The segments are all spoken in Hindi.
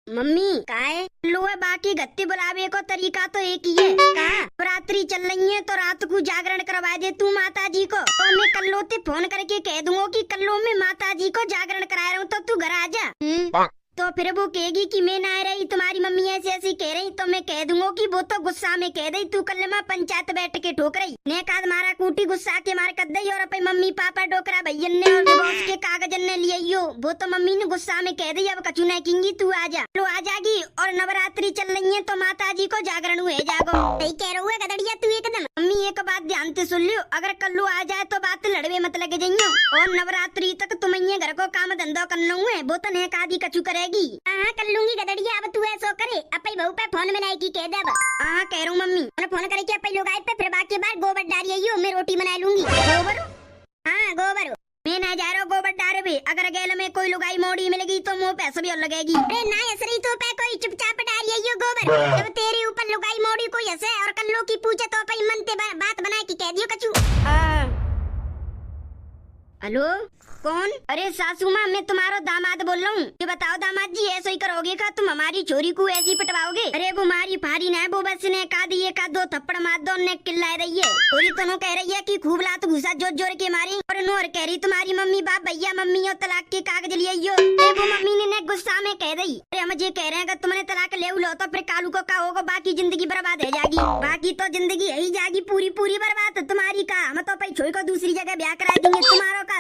मम्मी काहे लो है, बाकी गत्ते बुलावे को तरीका तो एक ही है। कहा रात्रि चल रही है तो रात को जागरण करवा दे तू माता जी को। तो मैं कल्लो ते फोन करके कह दूंगा कि कल्लो में माता जी को जागरण करा रहा हूँ तो तू घर आ जा। तो फिर वो कहेगी कि मैं ना रही, तुम्हारी मम्मी ऐसी ऐसी कह रही, तो मैं कह दूंगा कि वो तो गुस्सा में कह दई, तू कल मैं पंचायत बैठ के ठोक रही ने काद मारा कूटी गुस्सा के मार कर दई और अपने मम्मी पापा डोकरा भैया ने और डिवोर्स के कागज ने लिए यो। वो तो मम्मी ने गुस्सा में कह दी अब कचू नहीं किंगी, तू आ जा। लो आ जागी और नवरात्रि चल रही है तो माता जी को जागरण हुए जागो। सही कह रहा है गदड़िया तू एकदम। मम्मी एक बात ध्यान से सुन लियो, अगर कल्लू आ जाए तो बात लड़वे मत लगे जाइयो और नवरात्रि तक तुम्हें घर को काम धंधा करना हुए वो तो नेक आदि कचू करेगी। हाँ कर लूंगी गदड़िया, अब तू ऐसा करे अपनी बहू पे फोन में की कह दे। हाँ कह रहा हूँ मम्मी, फोन करके अपने लोग आए पे फिर बाकी बार गोबर डालिए मैं रोटी बना लूंगी। गोबर? हाँ गोबर मैं ना जा रहा हूँ गोबर डारे भी, अगर गैल में कोई लुगाई मोड़ी मिलेगी तो मुँह पैसे भी और लगेगी। अरे ना असरी तो पे कोई चुपचाप डालिए गोबर, जब तेरे ऊपर लुगाई मोड़ी कोई हंसे और कल्लू की पूछे तो अपनी मन से बात बना के कह दियो कचू। हेलो कौन? अरे सासू माँ मैं तुम्हारा दामाद बोल रहा हूँ। ये बताओ दामाद जी ऐसा ही करोगे का? तुम हमारी छोरी को ऐसी पिटवाओगे? अरे वो मारी फारी ना वो बस ने का दी एक दो थप्पड़ मार दो ने किल्ला रही है। छोरी तो कह रही है कि खूब लात घुसा जोर जोर के मारी और नोर कह रही तुम्हारी मम्मी बाप भैया मम्मी और तलाक के कागज लिए वो मम्मी ने गुस्सा में कह दी। अरे हम ये कह रहे हैं अगर तुमने तलाक ले लो तो फिर कालू को का होगा, बाकी जिंदगी बर्बाद हो जाएगी। बाकी तो जिंदगी यही जाएगी पूरी पूरी बर्बाद तुम्हारी का। हम तो अपनी छोरी को दूसरी जगह ब्याह करा देंगे,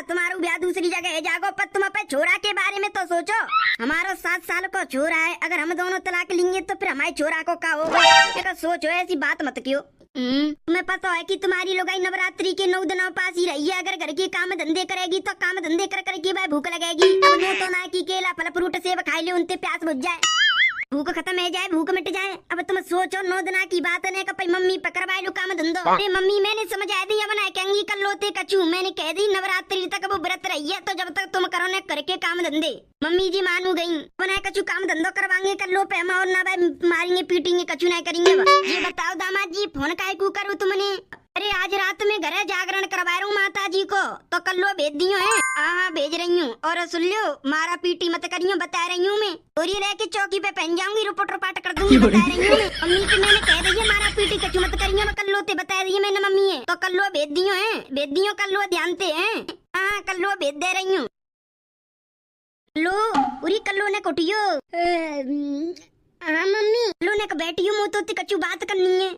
तुम्हारा ब्याह दूसरी जगह है जागो। पर तुम अपने छोरा के बारे में तो सोचो, हमारा 7 साल को छोरा है, अगर हम दोनों तलाक लेंगे तो फिर हमारे छोरा को क्या होगा? सोचो ऐसी बात मत क्यों। तुम्हें पता है कि तुम्हारी लोगाई नवरात्रि के 9 दिन पास ही रही है, अगर घर के काम धंधे करेगी तो काम धंधे कर करके भाई भूख लगेगी। अब नो तो ना की केला फल फ्रूट सेब खाई ले उनसे प्यास बुझ जाए, भूख खत्म हो जाए, भूख मिट जाए। अब तुम सोचो 9 दिन की बात है कपई मम्मी पकड़वाई लो काम धंधो। अरे मम्मी मैंने समझा दी अब ना कहेंगी कल लोते कचू, मैंने कह दी नवरात्रि तक वो व्रत रही है तो जब तक तुम करो न करके काम धंधे। मम्मी जी मानू गई बना कचू काम धंधो करवाएंगे कल लो पे और ना भाई मारेंगे पीटेंगे कचू नहीं करेंगे। ये बताओ दामाद जी फोन काय को करूँ तुमने? अरे आज रात में घर जागरण करवा रहा हूँ माता जी को तो कल लो भेज दियो है। हाँ भेज रही हूँ और सुन लो मारा पीटी मत करियो बता रही हूँ मैं, और ये लेके चौकी पे पहन जाऊंगी रुपट रुपाट कर दूंगी बता रही हूँ। मम्मी की मैंने कह दी है मारा पीटी कचू मत करियो, मैं कल लो ते बता दी है मैंने मम्मी है तो कल लो भेज दियो है, भेज दियो कल लो ध्यान से है। हाँ कल लो भेज दे रही हूँ। लो उरी कल्लो ने कुटियो। हाँ मम्मी लो ने बैठियो मुँह तो कचू बात करनी है।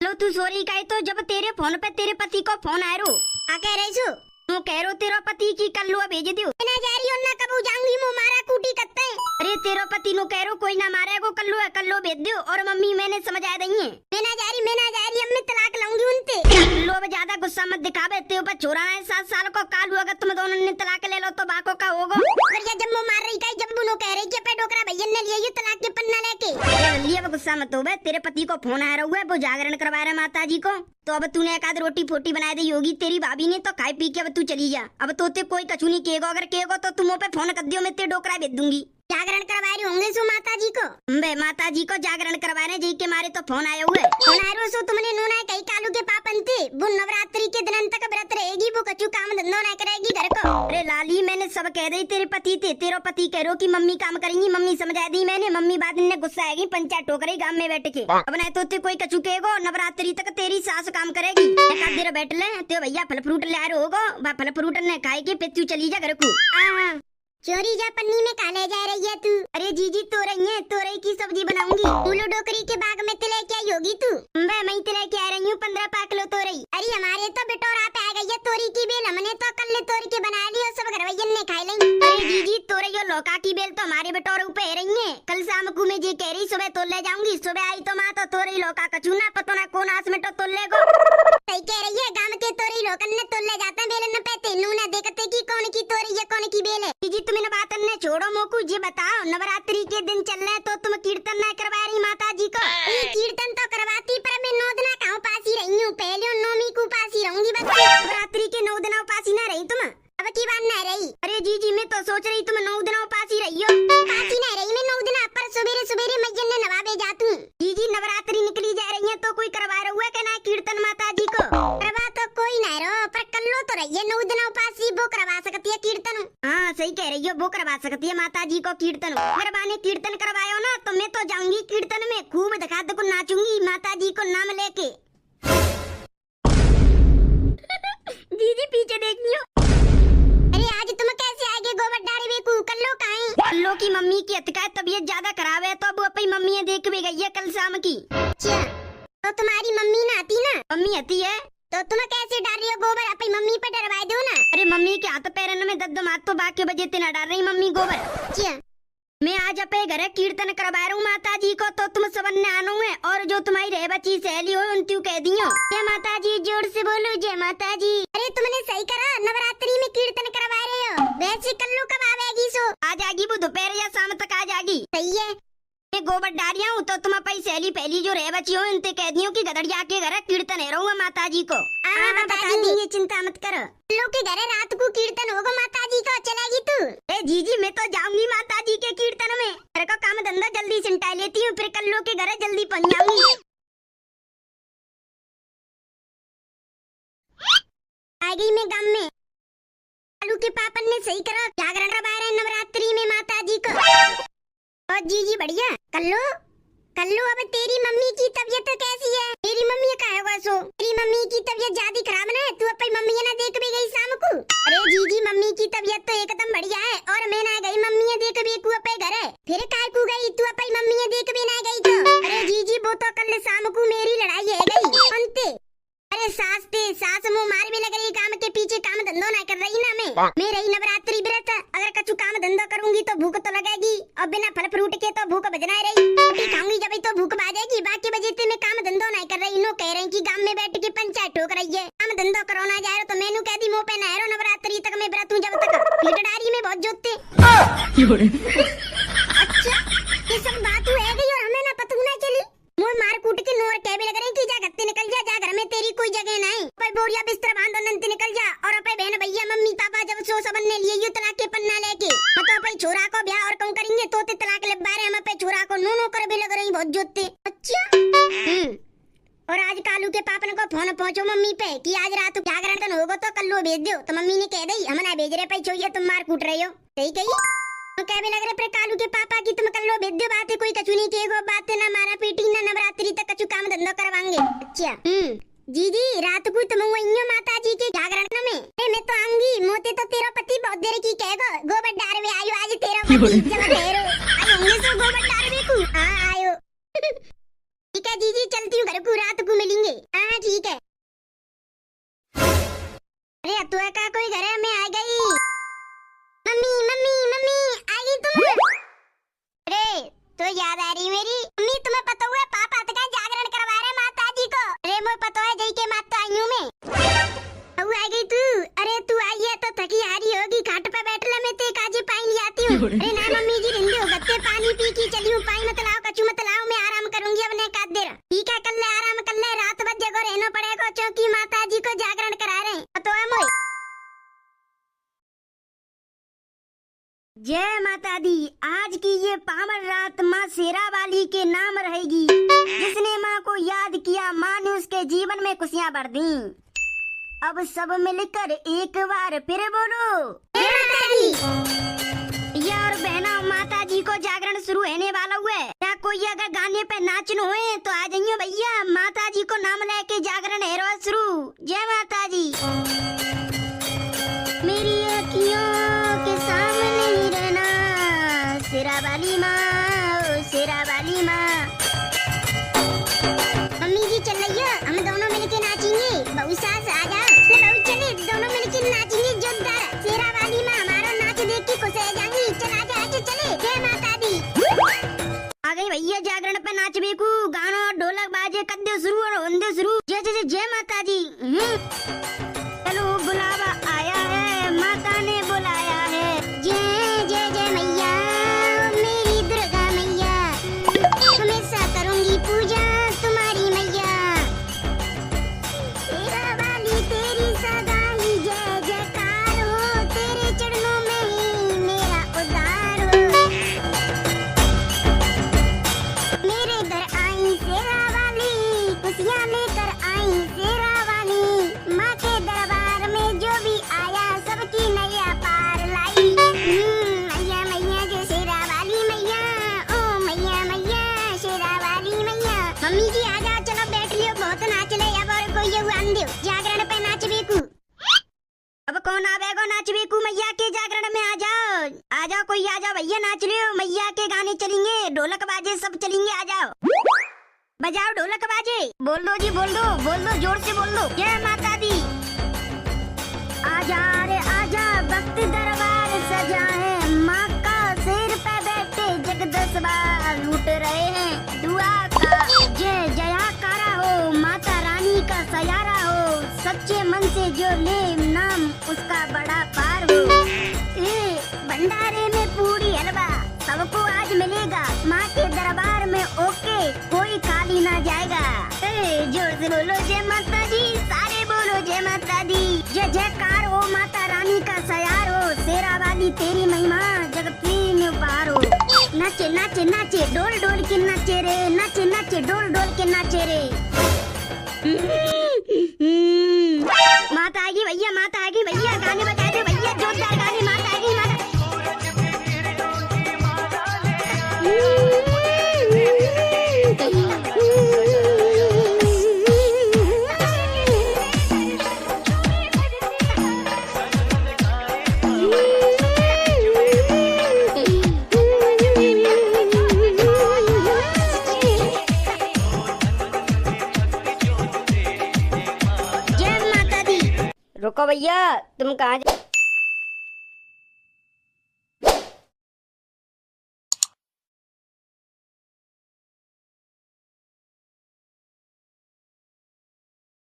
लो तू सॉरी कहे तो जब तेरे फोन पे तेरे पति को फोन आए रो आ कह रही सो तू कह रो तेरा पति की कल लो भेज दियो ना जा रही हो ना कब जाऊंगी मुँह मारा कूटी करते हैं। अरे तेरा पति नो कह रो कोई ना मारे को कल लो भेज दियो और मम्मी मैंने समझा दी है मैं ना जा रही अब मैं तलाक लाऊंगी उनसे। लो ज्यादा गुस्सा मत दिखावे, तेरे ऊपर छोरा है 7 साल को कालू, अगर तुम दोनों ने तलाक ले लो तो बाको का होगा। जब मुँह मार रही कही जब नो कह रही कि पे डोकरा भैया ने लिया तलाक के पन्ना लेके लिए गुस्सा मत हो, तेरे पति को फोन आ रहा है वो जागरण करवा रहे माता जी को तो अब तूने एक आध रोटी फोटी बना दी होगी तेरी भाभी ने तो खाई पी के अब तू चली जा। अब तो ते कोई कचू नहीं कहेगा, अगर कहेगा तो तुम पे फोन कर दियो मैं तेरे डोकरा भेज दूंगी। जागरण करवा रही होंगे सो माता जी को? बे माता जी को जागरण करवा रहे जी के मारे तो फोन आए हुए फोन आए सो तुमने नूना कई कालू के पापन थे वो नवरात्रि के दिन तक व्रत रहेगी वो कचू काम धंधो ना करेगी घर को। अरे लाली मैंने सब कह दी तेरे पति थे, तेरा पति कह रो कि मम्मी काम करेंगी, मम्मी समझा दी मैंने, मम्मी बाद में गुस्सा आएगी पंचायत टोकरी गांव में बैठ के। अब नहीं तो कोई कचू कहेगो नवरात्रि तक तेरी सास काम करेगी, एक आध देर बैठ ले तो भैया फल फ्रूट ले आ रहे फल फ्रूट ने खाए के फिर तू चली जा घर को। चोरी जा पन्नी में काले जा रही है तू? अरे जीजी तोरई की सब्जी बनाऊंगी। फूलो डोकरी के बाग में तिले क्या होगी तू? मैं तिले क्या रही हूँ 15 पाकलो तोरई। अरे हमारे तो बिटोरा पे आ गई है तोरी की बेल, हमने तो कल तोड़ के बना ली और सब घरवैयन ने खा ली। अरे जीजी तोरई और लौका की बेल तो हमारे बिटोर ऊपर रही है, कल शाम को मैं जी कह रही सुबह तोड़ ले जाऊंगी, सुबह आई तो माँ तो तोरई लौका कचूना पतो ना कौन आस में तो तोड़ ले गो। सही कह रही है, गांव के तोरई लोकन ने तोड़ ले जाते बेल न पैते नू न देखते की कौन की तोरई है कौन की बेल है। जीजी तुम्हें बात ने छोड़ो मोकू जी बताओ नवरात्रि के दिन चल रहे तो तुम कीर्तन ना करवा रही माता जी को? कीर्तन तो करवाती पर मैं 9 दिन कहूँ पास ही रही हूँ, पहले 9वीं को पास ही रहूंगी बस। नवरात्रि के 9 दिन पास ही ना रही तुम? अब की बात ना रही? अरे जी मैं तो सोच रही तुम 9 दिन पास ही रही हो। पास ही ना रही मैं 9 दिन पर सवेरे सवेरे मैयन ने नवाबे जाती। जी नवरात्रि निकली जा रही है तो कोई करवा रहा हुआ क्या ना कीर्तन माता जी को? करवा तो कोई ना रहो पर कल लो तो रही है 9 दिन पास ही वो करवा सकती है कीर्तन। हाँ सही कह रही हो वो करवा सकती है माता जी को कीर्तन। अगर बाने कीर्तन करवायो ना तो मैं तो जाऊंगी कीर्तन में, खूब धका को नाचूंगी माता जी को नाम लेके। दीदी पीछे देखियो। अरे आज तुम कैसे आगे गोबर डारे बेकू, कल्लो काहे? कल्लो की मम्मी की अतका तबीयत ज्यादा खराब है तो अब अपनी मम्मी देख भी गई है कल शाम की। अच्छा तो तुम्हारी मम्मी ना आती ना? मम्मी आती है तो तुम कैसे डाल रही हो गोबर? अपनी मम्मी पे डरवा दो ना। अरे मम्मी के हाथ पैरन में दर्द मात तो बाकी बजे ना डाल रही मम्मी गोबर। अच्छा मैं आज अपने घर कीर्तन करवा रहा हूँ माता जी को, तो तुम सब ने आना है। और जो तुम्हारी रह बची सहेली हो उन कह दियो जय माता जी, जोर से बोलो जय माता जी। अरे तुमने सही करा, नवरात्रि में कीर्तन करवा रहे हो। वैसे कल्लू कब आवेगी? सो आ जाएगी वो दोपहर या शाम तक आ जाएगी। सही है मैं गोबर डालिया हूँ तो तुम अपनी सहेली पहली जो रह बची हो इनते कह दियो कि गदड़िया के घर कीर्तन है रहूंगा माता जी को। बता देंगे, चिंता मत करो। लोग के घर रात को कीर्तन होगा माता जी का, चलेगी तू? ए जीजी मैं तो जाऊंगी माता जी के कीर्तन में। घर का काम धंधा जल्दी सिमटा लेती हूँ, फिर कल लोग के घर जल्दी पहुंच जाऊंगी। आ गई मैं गाँव में। आलू के पापन ने सही करा, जागरण रहा है नवरात्रि में माता जी को। और जीजी बढ़िया। कल्लू कल्लू अब तेरी मम्मी की तबीयत कैसी है? तेरी मम्मी का है सो? तेरी मम्मी की तबीयत ज्यादा खराब ना है? तू अपनी मम्मी ना देख भी गई शाम को? अरे जीजी मम्मी की तबीयत तो एकदम बढ़िया है, और मैं ना गई मम्मी देख भी को अपने घर है। फिर काय को गई तू अपनी मम्मी देख भी ना गई तो? अरे जीजी वो तो कल शाम को मेरी लड़ाई है गई अंते। अरे सास मुँह मार भी लग रही, काम के पीछे काम धंधो ना कर रही ना मैं रही नवरात्रि व्रत। अगर कछु काम धंधा करूंगी तो भूख तो लगेगी, और बिना फल फ्रूट के तो भूख बजना रही। रोटी खाऊंगी जब तो भूख बाजेगी, बाकी बजे मैं काम धंधो नहीं कर रही। नो कह रही कि गांव में बैठ के पंचायत ठोक रही है, काम धंधो करो ना जा रहे तो मैनू कह दी मुँह पे नहरो नवरात्रि तक मैं व्रत हूँ जब तक पीटडारी में बहुत जोतते। अच्छा ये सब बात है गई और हमें ना पता ना चली। मोर मार कूट के नोर कहबे लग रहे कि जा गत्ते निकल जा, जा घर में तेरी कोई जगह नहीं। पर बोरिया बिस्तर बांध और नंती निकल जा। और अपने बहन भैया मम्मी पापा जब सो सबन ने लिए यू तलाक के पन्ना लेके मतलब अपने छोरा को ब्याह और कौन करेंगे तो ते तलाक ले बारे हम अपने छोरा को नो कर भी लग रही बहुत जोते। अच्छा और आज कालू के पापन को फोन पहुंचो मम्मी पे कि आज रात जागरण होगा तो कल्लू भेज दो। तो मम्मी ने कह दी हम ना भेज रहे पे छोइए तुम मार कूट रहे हो। सही कही तो कहने लग रहे कालू के पापा की तुम कल्लो भेज दो, बातें कोई कछु नहीं कहेगो, बातें ना मारा पीटी ना नवरात्रि तक कछु काम धंधा करवाएंगे। अच्छा जीजी रात को तुम वही माता जी के जागरण में? मैं तो आऊंगी, मोते तो तेरा पति बहुत देर की कहेगा गोबर डार में आयो आज तेरा पति चला ठहरो आयो सो गोबर डार में को आयो। ठीक है जीजी चलती हूँ घर को, रात को मिलेंगे। हाँ ठीक है। अरे तू का कोई घर है? मैं आ गई। मम्मी मम्मी मम्मी आ गई तुम? अरे तो याद आ रही मेरी मम्मी? तुम्हें पता हुआ पापा तक जागरण करवा रहे माता जी को? अरे मुझे पता है जई के माता आई हूँ मैं। अब आ गई तू? अरे तू आई है तो थकी हारी होगी, घाट पे बैठ ले मैं ते काजी पानी आती हूँ। अरे ना मम्मी जी रिंदे हो गत्ते पानी पी की चली हूँ, पानी मत लाओ कछु मत लाओ, मैं आराम करूंगी अब नहीं काट देर। ठीक है कल आराम कर ले, रात बज जगो रहना पड़ेगा क्योंकि माता जी को जागरण करा रहे हैं। तो है जय माता दी। आज की ये पावन रात माँ शेरा वाली के नाम रहेगी। जिसने माँ को याद किया माँ ने उसके जीवन में खुशियाँ भर दी। अब सब मिलकर एक बार फिर बोलो जय माता दी। यार बहना माता जी को जागरण शुरू होने वाला हुआ है, क्या कोई अगर गाने पे नाचना हो तो आ जाइए भैया, माता जी को नाम लेके जागरण है रोज शुरू। जय माता जी। मेरी अखियों के सामने ही रहना शेरा वाली माँ, शेरा वाली माँ। मम्मी जी चल रही है, हम दोनों मिलके नाचेंगे। बहू सास आ जा, बहू चले दोनों मिलके नाचेंगे जोरदार। शेरा वाली माँ हमारा नाच देख के खुश हो जाएंगी। चल आजा आजा चले। जय माता दी। आ गई भैया जागरण पे नाच बेकू, गाना और ढोलक बाजे कद्दे शुरू और होंदे शुरू। जय जय जय माता जी। चलो बुलावा आया है, माता ने बुलाया है। जय जय जय मैया मेरी दुर्गा मैया, हमेशा करूंगी पूजा तुम्हारी मैया। शेरा वाली तेरी सदा ही जय जयकार हो, तेरे चरणों में ही मेरा उद्धार हो। मेरे घर आई शेरा वाली, खुशियाँ लेकर आई शेरा वाली। माँ के दरबार में जो भी कौन आवेगो नाचवे को मैया के जागरण में आ जाओ। आ जाओ कोई आ जाओ भैया नाच लियो। मैया के गाने चलेंगे, ढोलक बाजे सब चलेंगे। आ जाओ बजाओ ढोलक बाजे। बोल दो जी बोल दो जोर से बोल दो। जय माता दी। आजा रे आजा भक्त दरबार सजा है। माँ का सिर पे बैठे जगदसबार लूट रहे हैं दुआ का जय जयकारा हो। माता रानी का सयारा हो। सच्चे मन से जो ले नाम उसका बड़ा पार हो। भंडारे में पूरी हलवा सबको आज मिलेगा। माँ के दरबार में ओके कोई खाली ना जाएगा। जोर से बोलो जय माता दी। सारे बोलो जय माता दी। जय जयकार हो माता रानी का सयार हो। शेरा वाली तेरी महिमा जगत में बाहर हो। नाचे नाचे नाचे डोल डोल के नाचे रे। नाचे नाचे डोल डोल के नाचे रे। माता आएगी भैया, माता आएगी भैया। गाने बजा दे भैया जोरदार गाने। माता आएगी माता। रुको भैया तुम कहाँ